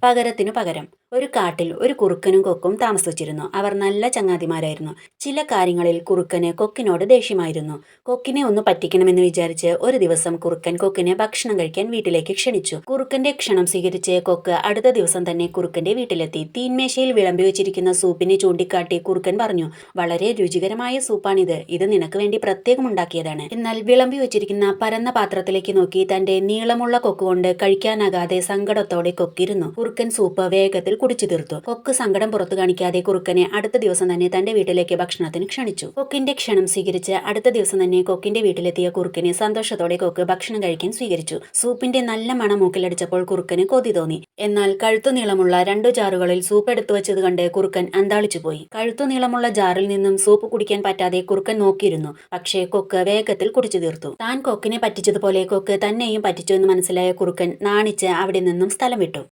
പകരത്തിനു പകരം ഒരു കാട്ടിൽ ഒരു കുറുക്കനും കൊക്കും താമസിച്ചിരുന്നു. അവർ നല്ല ചങ്ങാതിമാരായിരുന്നു. ചില കാര്യങ്ങളിൽ കുറുക്കന് കൊക്കിനോട് ദേഷ്യമായിരുന്നു. കൊക്കിനെ ഒന്ന് പറ്റിക്കണമെന്ന് വിചാരിച്ച് ഒരു ദിവസം കുറുക്കൻ കൊക്കിനെ ഭക്ഷണം കഴിക്കാൻ വീട്ടിലേക്ക് ക്ഷണിച്ചു. കുറുക്കന്റെ ക്ഷണം സ്വീകരിച്ച് കൊക്ക് അടുത്ത ദിവസം തന്നെ കുറുക്കന്റെ വീട്ടിലെത്തി. തീന്മേശയിൽ വിളമ്പി വെച്ചിരിക്കുന്ന സൂപ്പിനെ ചൂണ്ടിക്കാട്ടി കുറുക്കൻ പറഞ്ഞു, വളരെ രുചികരമായ സൂപ്പാണിത്. ഇത് നിനക്ക് വേണ്ടി പ്രത്യേകം ഉണ്ടാക്കിയതാണ്. എന്നാൽ വിളമ്പി വെച്ചിരിക്കുന്ന പരന്ന പാത്രത്തിലേക്ക് നോക്കി തന്റെ നീളമുള്ള കൊക്കുകൊണ്ട് കഴിക്കാനാകാതെ സങ്കടത്തോടെ കൊക്കിരുന്നു. കുറുക്കൻ സൂപ്പ് വേഗത്തിൽ കുടിച്ചു തീർത്തു. കൊക്ക് സങ്കടം പുറത്തു കാണിക്കാതെ കുറുക്കനെ അടുത്ത ദിവസം തന്നെ തന്റെ വീട്ടിലേക്ക് ഭക്ഷണത്തിന് ക്ഷണിച്ചു. കൊക്കിന്റെ ക്ഷണം സ്വീകരിച്ച് അടുത്ത ദിവസം തന്നെ കൊക്കിന്റെ വീട്ടിലെത്തിയ കുറുക്കനെ സന്തോഷത്തോടെ കൊക്ക് ഭക്ഷണം കഴിക്കാൻ സ്വീകരിച്ചു. സൂപ്പിന്റെ നല്ല മണം മൂക്കിലടിച്ചപ്പോൾ കുറുക്കന് കൊതി തോന്നി. എന്നാൽ കഴുത്തു നീളമുള്ള 2 ജാറുകളിൽ സൂപ്പ് എടുത്തു വെച്ചത് കണ്ട് കുറുക്കൻ അന്താളിച്ചു പോയി. കഴുത്തു നീളമുള്ള ജാറിൽ നിന്നും സൂപ്പ് കുടിക്കാൻ പറ്റാതെ കുറുക്കൻ നോക്കിയിരുന്നു. പക്ഷേ കൊക്ക് വേഗത്തിൽ കുടിച്ചു തീർത്തു. താൻ കൊക്കിനെ പറ്റിച്ചതുപോലെ കൊക്ക് തന്നെയും പറ്റിച്ചു എന്ന് മനസ്സിലായ കുറുക്കൻ നാണിച്ച് അവിടെ നിന്നും സ്ഥലം വിട്ടു.